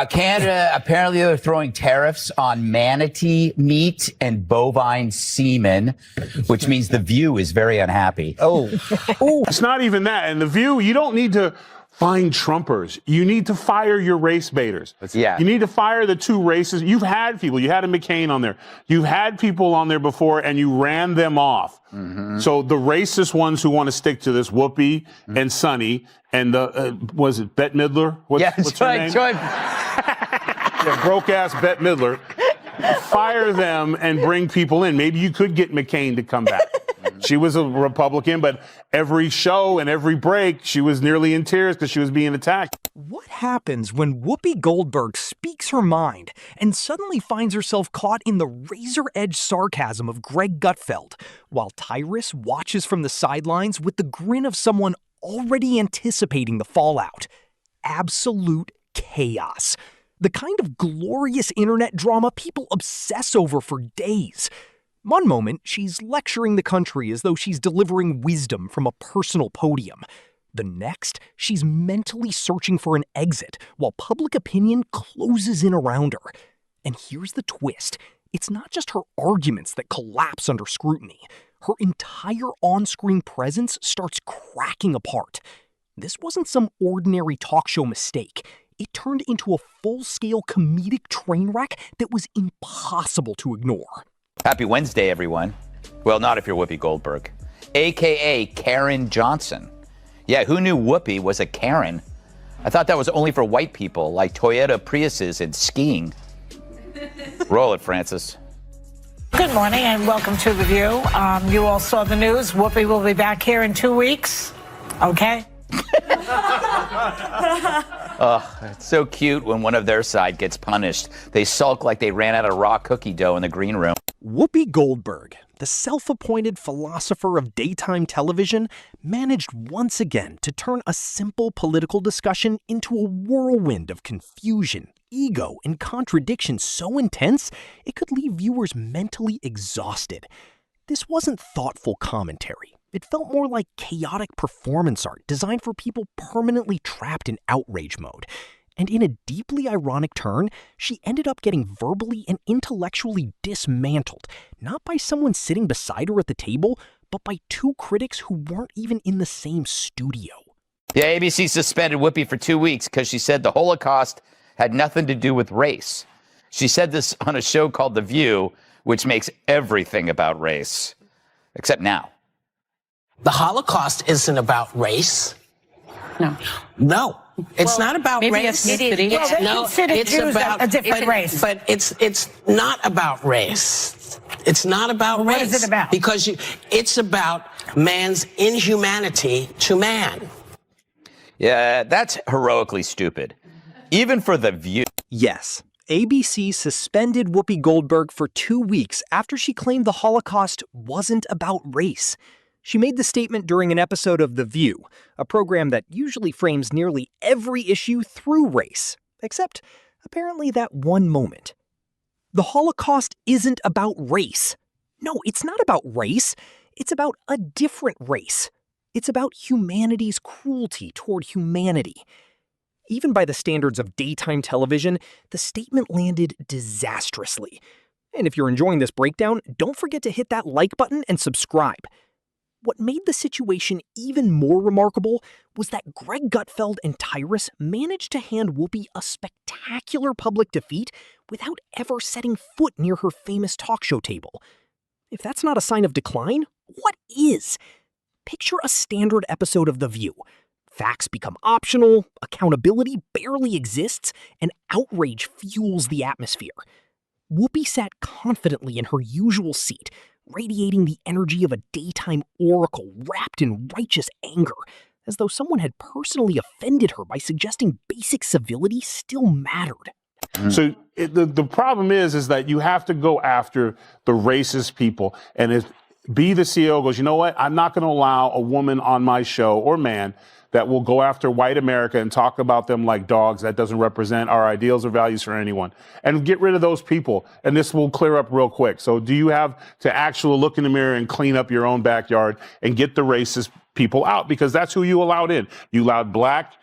Canada, apparently they're throwing tariffs on manatee meat and bovine semen, which means The View is very unhappy. Oh, it's not even that. And The View, you don't need to find Trumpers. You need to fire your race baiters. Yeah. You need to fire the two races. You've had people. You had a McCain on there. You've had people on there before, and you ran them off. Mm-hmm. So the racist ones who want to stick to this, Whoopi and Sonny, and the, was it Bette Midler? What's her name? Yeah, broke-ass Bette Midler. Fire them and bring people in. Maybe you could get McCain to come back. She was a Republican, but every show and every break, she was nearly in tears because she was being attacked. What happens when Whoopi Goldberg speaks her mind and suddenly finds herself caught in the razor-edge sarcasm of Greg Gutfeld, while Tyrus watches from the sidelines with the grin of someone already anticipating the fallout? Absolute chaos. The kind of glorious internet drama people obsess over for days. One moment, she's lecturing the country as though she's delivering wisdom from a personal podium. The next, she's mentally searching for an exit while public opinion closes in around her. And here's the twist. It's not just her arguments that collapse under scrutiny. Her entire on-screen presence starts cracking apart. This wasn't some ordinary talk show mistake. It turned into a full-scale comedic train wreck that was impossible to ignore. Happy Wednesday, everyone. Well, not if you're Whoopi Goldberg, a.k.a. Karen Johnson. Yeah, who knew Whoopi was a Karen? I thought that was only for white people, like Toyota Priuses and skiing. Roll it, Francis. Good morning and welcome to The View. You all saw the news. Whoopi will be back here in 2 weeks. Okay? Oh, it's so cute when one of their side gets punished. They sulk like they ran out of raw cookie dough in the green room. Whoopi Goldberg, the self-appointed philosopher of daytime television, managed once again to turn a simple political discussion into a whirlwind of confusion, ego, and contradiction so intense it could leave viewers mentally exhausted. This wasn't thoughtful commentary. It felt more like chaotic performance art designed for people permanently trapped in outrage mode. And in a deeply ironic turn, she ended up getting verbally and intellectually dismantled, not by someone sitting beside her at the table, but by two critics who weren't even in the same studio. Yeah, ABC suspended Whoopi for 2 weeks because she said the Holocaust had nothing to do with race. She said this on a show called The View, which makes everything about race. Except now. The Holocaust isn't about race. No, it's not about race. It is. It's about a different race. But it's not about race. It's not about race. What is it about? Because it's about man's inhumanity to man. Yeah, that's heroically stupid. Even for The View. Yes, ABC suspended Whoopi Goldberg for 2 weeks after she claimed the Holocaust wasn't about race. She made the statement during an episode of The View, a program that usually frames nearly every issue through race, except apparently that one moment. The Holocaust isn't about race. No, it's not about race. It's about a different race. It's about humanity's cruelty toward humanity. Even by the standards of daytime television, the statement landed disastrously. And if you're enjoying this breakdown, don't forget to hit that like button and subscribe. What made the situation even more remarkable was that Greg Gutfeld and Tyrus managed to hand Whoopi a spectacular public defeat without ever setting foot near her famous talk show table. If that's not a sign of decline, what is? Picture a standard episode of The View. Facts become optional, accountability barely exists, and outrage fuels the atmosphere. Whoopi sat confidently in her usual seat, radiating the energy of a daytime oracle wrapped in righteous anger, as though someone had personally offended her by suggesting basic civility still mattered. So the problem is that you have to go after the racist people. And if the CEO goes, you know what, I'm not going to allow a woman on my show or man that will go after white America and talk about them like dogs. That doesn't represent our ideals or values for anyone. And get rid of those people. And this will clear up real quick. So do you have to actually look in the mirror and clean up your own backyard and get the racist people out? Because that's who you allowed in. You allowed black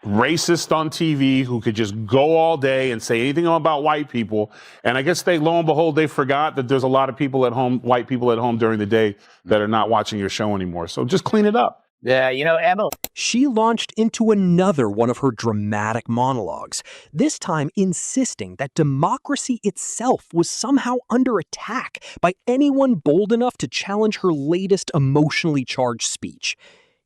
racist on TV who could just go all day and say anything about white people. And I guess lo and behold, they forgot that there's a lot of people at home, white people at home during the day that are not watching your show anymore. So just clean it up. Yeah, Emma. She launched into another one of her dramatic monologues, this time insisting that democracy itself was somehow under attack by anyone bold enough to challenge her latest emotionally charged speech.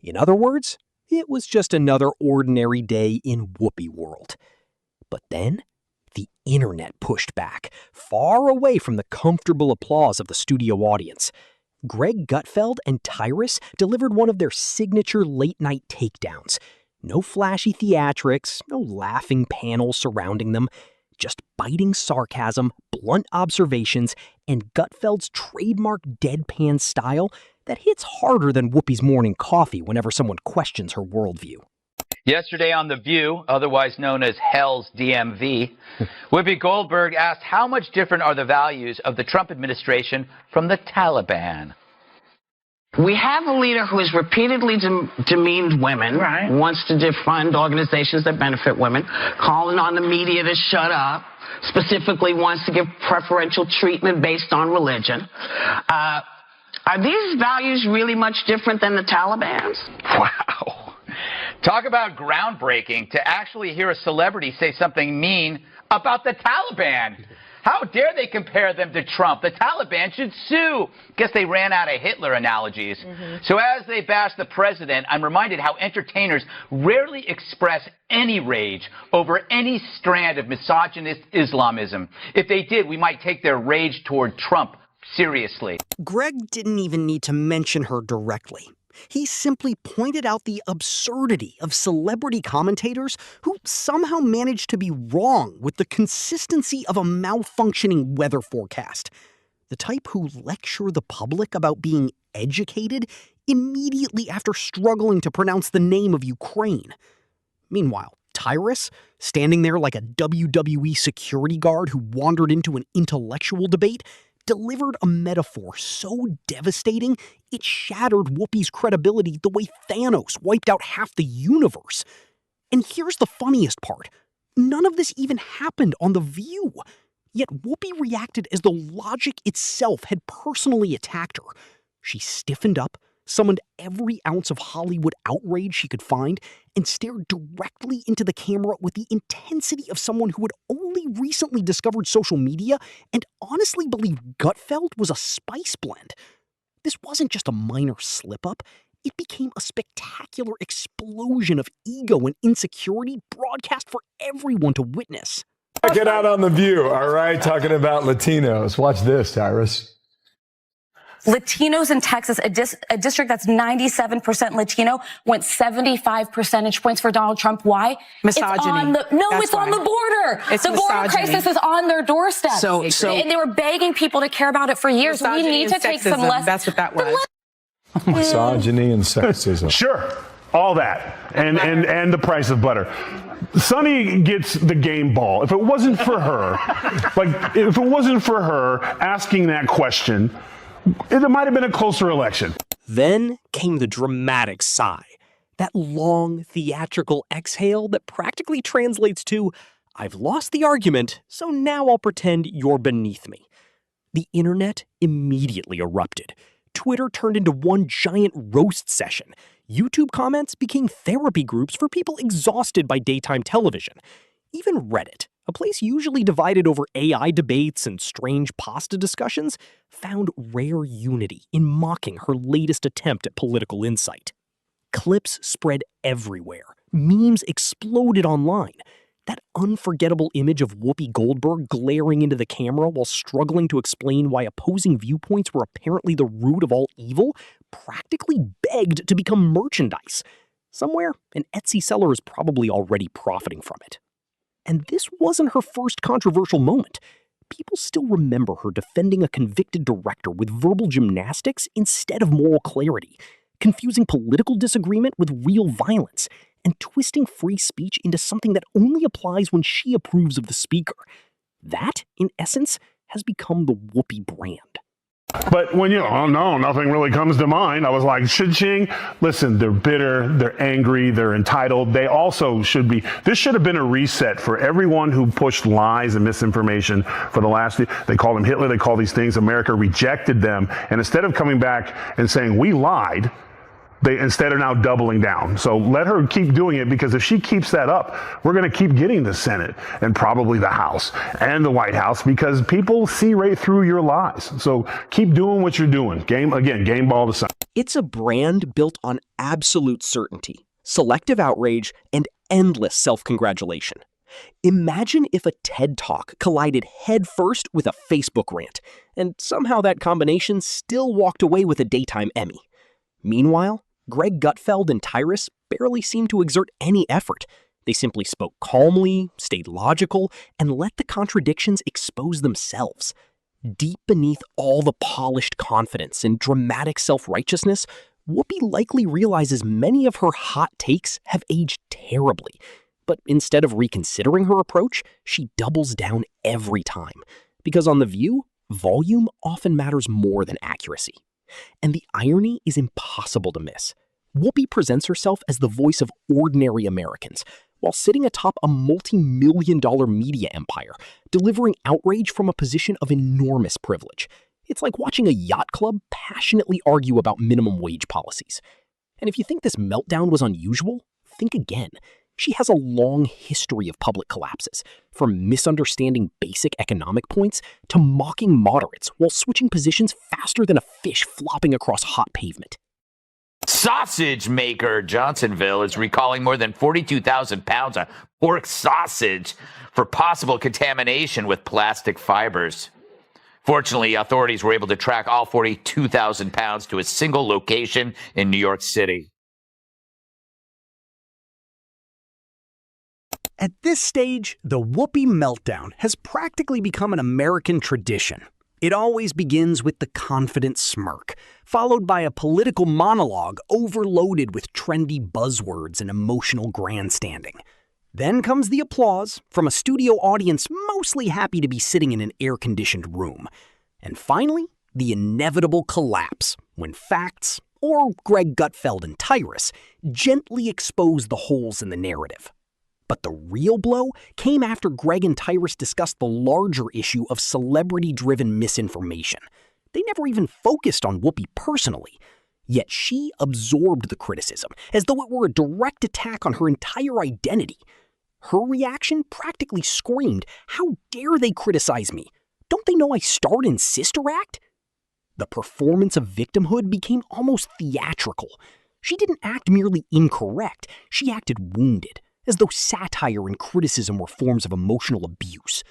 In other words, it was just another ordinary day in Whoopi world. But then, the internet pushed back, far away from the comfortable applause of the studio audience. Gutfeld and Tyrus delivered one of their signature late-night takedowns. No flashy theatrics, no laughing panels surrounding them, just biting sarcasm, blunt observations, and Gutfeld's trademark deadpan style that hits harder than Whoopi's morning coffee whenever someone questions her worldview. Yesterday on The View, otherwise known as Hell's DMV, Whoopi Goldberg asked how much different are the values of the Trump administration from the Taliban. We have a leader who has repeatedly demeaned women, wants to defund organizations that benefit women, calling on the media to shut up, specifically wants to give preferential treatment based on religion. Are these values really much different than the Taliban's? Wow. Talk about groundbreaking to actually hear a celebrity say something mean about the Taliban. How dare they compare them to Trump? The Taliban should sue. Guess they ran out of Hitler analogies. So as they bash the president, I'm reminded how entertainers rarely express any rage over any strand of misogynist Islamism. If they did, we might take their rage toward Trump seriously. Greg didn't even need to mention her directly. He simply pointed out the absurdity of celebrity commentators who somehow managed to be wrong with the consistency of a malfunctioning weather forecast. The type who lecture the public about being educated immediately after struggling to pronounce the name of Ukraine. Meanwhile, Tyrus, standing there like a WWE security guard who wandered into an intellectual debate, delivered a metaphor so devastating it shattered Whoopi's credibility the way Thanos wiped out half the universe. And here's the funniest part. None of this even happened on The View. Yet Whoopi reacted as though logic itself had personally attacked her. She stiffened up, summoned every ounce of Hollywood outrage she could find, and stared directly into the camera with the intensity of someone who had only recently discovered social media and honestly believed Gutfeld was a spice blend. This wasn't just a minor slip-up. It became a spectacular explosion of ego and insecurity broadcast for everyone to witness. Check it out on The View, all right? Talking about Latinos. Watch this, Tyrus. Latinos in Texas, a district that's 97% Latino, went 75 percentage points for Donald Trump. Why? Misogyny. It's on the border. It's the border misogyny. crisis is on their doorstep. So and they were begging people to care about it for years. We Misogyny need to and take sexism. some less. That's what that was. Misogyny and sexism. Sure, all that, and the price of butter. Sonny gets the game ball. If it wasn't for her, asking that question, it might have been a closer election. Then came the dramatic sigh. That long, theatrical exhale that practically translates to, I've lost the argument, so now I'll pretend you're beneath me. The internet immediately erupted. Twitter turned into one giant roast session. YouTube comments became therapy groups for people exhausted by daytime television. Even Reddit, a place usually divided over AI debates and strange pasta discussions, found rare unity in mocking her latest attempt at political insight. Clips spread everywhere. Memes exploded online. That unforgettable image of Whoopi Goldberg glaring into the camera while struggling to explain why opposing viewpoints were apparently the root of all evil practically begged to become merchandise. Somewhere, an Etsy seller is probably already profiting from it. And this wasn't her first controversial moment. People still remember her defending a convicted director with verbal gymnastics instead of moral clarity, confusing political disagreement with real violence, and twisting free speech into something that only applies when she approves of the speaker. That, in essence, has become the Whoopi brand. But when oh no, nothing really comes to mind, I was like, cha-ching. Listen, they're bitter, they're angry, they're entitled. They also should be. This should have been a reset for everyone who pushed lies and misinformation for the last. They call them Hitler. They call these things. America rejected them, and instead of coming back and saying we lied, they instead are now doubling down. So let her keep doing it, because if she keeps that up, we're going to keep getting the Senate and probably the House and the White House, because people see right through your lies. So keep doing what you're doing. Game ball to Sun. It's a brand built on absolute certainty, selective outrage, and endless self-congratulation. Imagine if a TED Talk collided headfirst with a Facebook rant, and somehow that combination still walked away with a daytime Emmy. Meanwhile, Gutfeld and Tyrus barely seemed to exert any effort. They simply spoke calmly, stayed logical, and let the contradictions expose themselves. Deep beneath all the polished confidence and dramatic self-righteousness, Whoopi likely realizes many of her hot takes have aged terribly. But instead of reconsidering her approach, she doubles down every time. Because on The View, volume often matters more than accuracy. And the irony is impossible to miss. Whoopi presents herself as the voice of ordinary Americans, while sitting atop a multi-million-dollar media empire, delivering outrage from a position of enormous privilege. It's like watching a yacht club passionately argue about minimum wage policies. And if you think this meltdown was unusual, think again. She has a long history of public collapses, from misunderstanding basic economic points to mocking moderates while switching positions faster than a fish flopping across hot pavement. Sausage maker Johnsonville is recalling more than 42,000 pounds of pork sausage for possible contamination with plastic fibers. Fortunately, authorities were able to track all 42,000 pounds to a single location in New York City. At this stage, the Whoopi meltdown has practically become an American tradition. It always begins with the confident smirk, followed by a political monologue overloaded with trendy buzzwords and emotional grandstanding. Then comes the applause from a studio audience mostly happy to be sitting in an air-conditioned room. And finally, the inevitable collapse when facts, or Gutfeld and Tyrus, gently expose the holes in the narrative. But the real blow came after Greg and Tyrus discussed the larger issue of celebrity-driven misinformation. They never even focused on Whoopi personally. Yet she absorbed the criticism, as though it were a direct attack on her entire identity. Her reaction practically screamed, "How dare they criticize me? Don't they know I starred in Sister Act?" The performance of victimhood became almost theatrical. She didn't act merely incorrect, she acted wounded, as though satire and criticism were forms of emotional abuse.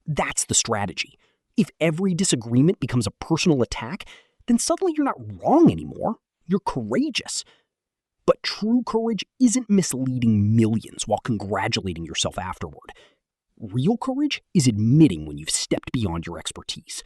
That's the strategy. If every disagreement becomes a personal attack, then suddenly you're not wrong anymore. You're courageous. But true courage isn't misleading millions while congratulating yourself afterward. Real courage is admitting when you've stepped beyond your expertise.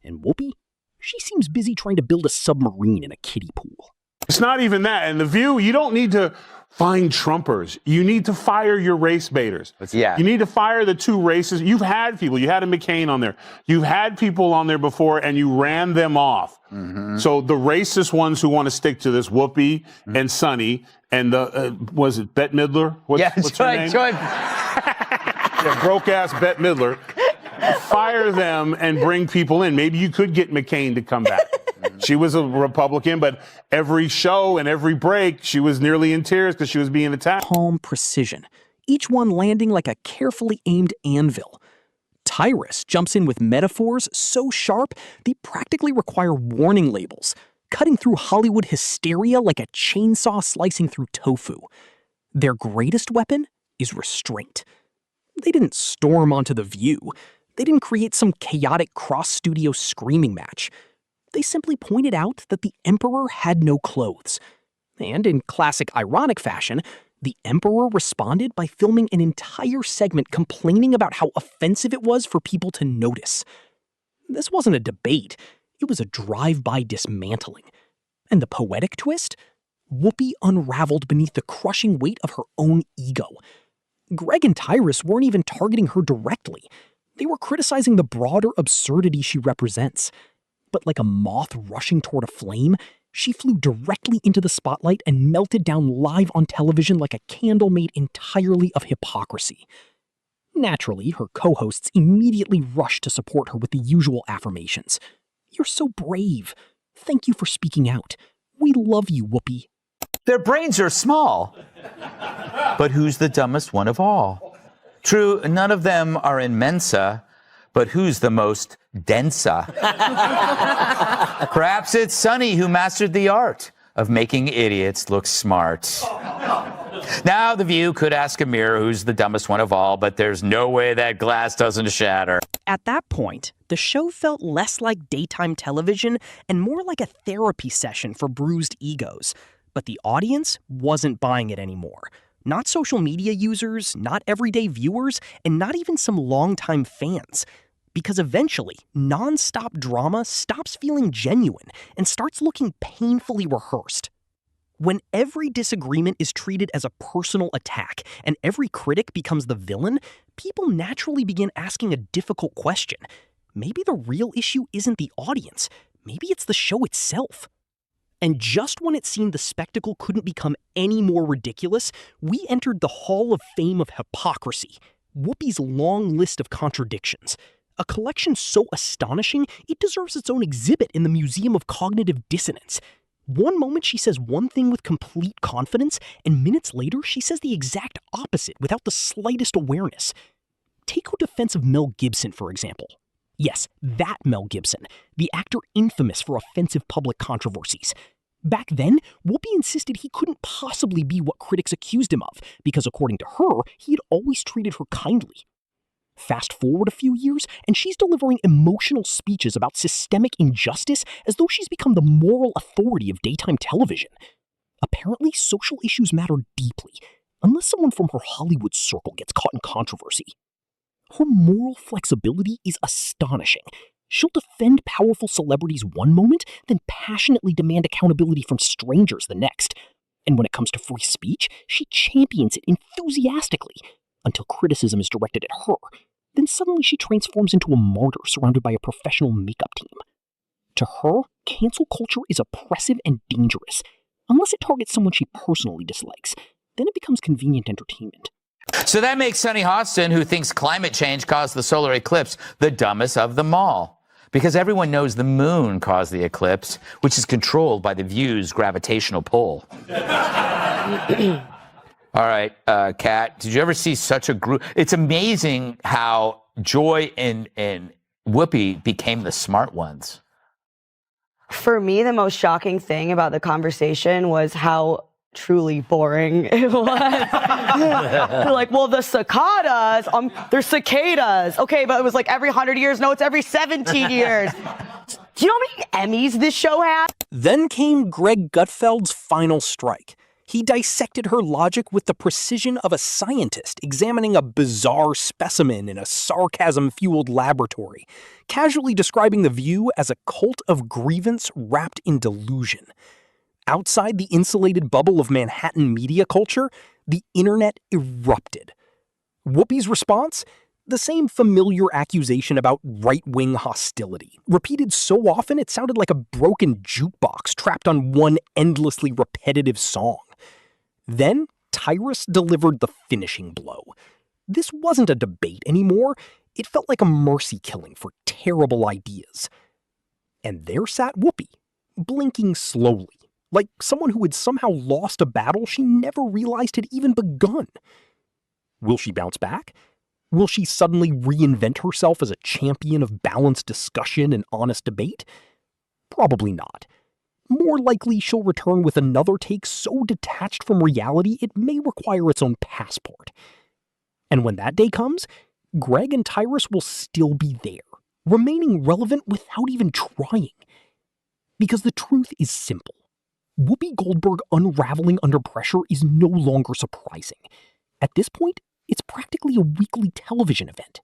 And Whoopi, she seems busy trying to build a submarine in a kiddie pool. It's not even that. In The View, you don't need to find Trumpers. You need to fire your race baiters. Yeah. You need to fire the two races. You've had people. You had a McCain on there. You've had people on there before, and you ran them off. Mm-hmm. So the racist ones who want to stick to this, Whoopi and Sonny, and the, was it Bette Midler? What's her name? Yeah, broke-ass Bette Midler. Fire them and bring people in. Maybe you could get McCain to come back. She was a Republican, but every show and every break, she was nearly in tears because she was being attacked. Calm precision, each one landing like a carefully aimed anvil. Tyrus jumps in with metaphors so sharp they practically require warning labels, cutting through Hollywood hysteria like a chainsaw slicing through tofu. Their greatest weapon is restraint. They didn't storm onto The View. They didn't create some chaotic cross-studio screaming match. They simply pointed out that the Emperor had no clothes. And in classic ironic fashion, the Emperor responded by filming an entire segment complaining about how offensive it was for people to notice. This wasn't a debate. It was a drive-by dismantling. And the poetic twist? Whoopi unraveled beneath the crushing weight of her own ego. Greg and Tyrus weren't even targeting her directly. They were criticizing the broader absurdity she represents. But like a moth rushing toward a flame, she flew directly into the spotlight and melted down live on television like a candle made entirely of hypocrisy. Naturally, her co-hosts immediately rushed to support her with the usual affirmations. "You're so brave. Thank you for speaking out. We love you, Whoopi." Their brains are small. But who's the dumbest one of all? True, none of them are in Mensa, but who's the most densa? Perhaps it's Sunny who mastered the art of making idiots look smart. Now, The View could ask a mirror who's the dumbest one of all, but there's no way that glass doesn't shatter. At that point, the show felt less like daytime television and more like a therapy session for bruised egos. But the audience wasn't buying it anymore. Not social media users, not everyday viewers, and not even some longtime fans. Because eventually, non-stop drama stops feeling genuine and starts looking painfully rehearsed. When every disagreement is treated as a personal attack and every critic becomes the villain, people naturally begin asking a difficult question. Maybe the real issue isn't the audience. Maybe it's the show itself. And just when it seemed the spectacle couldn't become any more ridiculous, we entered the Hall of Fame of hypocrisy, Whoopi's long list of contradictions. A collection so astonishing, it deserves its own exhibit in the Museum of Cognitive Dissonance. One moment she says one thing with complete confidence, and minutes later she says the exact opposite without the slightest awareness. Take her defense of Mel Gibson, for example. Yes, that Mel Gibson, the actor infamous for offensive public controversies. Back then, Whoopi insisted he couldn't possibly be what critics accused him of, because according to her, he had always treated her kindly. Fast forward a few years, and she's delivering emotional speeches about systemic injustice as though she's become the moral authority of daytime television. Apparently, social issues matter deeply, unless someone from her Hollywood circle gets caught in controversy. Her moral flexibility is astonishing. She'll defend powerful celebrities one moment, then passionately demand accountability from strangers the next. And when it comes to free speech, she champions it enthusiastically, until criticism is directed at her. Then suddenly she transforms into a martyr surrounded by a professional makeup team. To her, cancel culture is oppressive and dangerous. Unless it targets someone she personally dislikes, then it becomes convenient entertainment. So that makes Sunny Hostin, who thinks climate change caused the solar eclipse, the dumbest of them all. Because everyone knows the moon caused the eclipse, which is controlled by the View's gravitational pull. All right, Kat, did you ever see such a group? It's amazing how Joy and Whoopi became the smart ones. For me, the most shocking thing about the conversation was how truly boring it was. They're like, well, the cicadas, they're cicadas. Okay, but it was like every 100 years. No, it's every 17 years. Do you know how many Emmys this show had? Then came Greg Gutfeld's final strike. He dissected her logic with the precision of a scientist examining a bizarre specimen in a sarcasm-fueled laboratory, casually describing The View as a cult of grievance wrapped in delusion. Outside the insulated bubble of Manhattan media culture, the internet erupted. Whoopi's response? The same familiar accusation about right-wing hostility, repeated so often it sounded like a broken jukebox trapped on one endlessly repetitive song. Then, Tyrus delivered the finishing blow. This wasn't a debate anymore. It felt like a mercy killing for terrible ideas. And there sat Whoopi, blinking slowly, like someone who had somehow lost a battle she never realized had even begun. Will she bounce back? Will she suddenly reinvent herself as a champion of balanced discussion and honest debate? Probably not. More likely she'll return with another take so detached from reality it may require its own passport. And when that day comes, Greg and Tyrus will still be there, remaining relevant without even trying. Because the truth is simple. Whoopi Goldberg unraveling under pressure is no longer surprising. At this point, it's practically a weekly television event.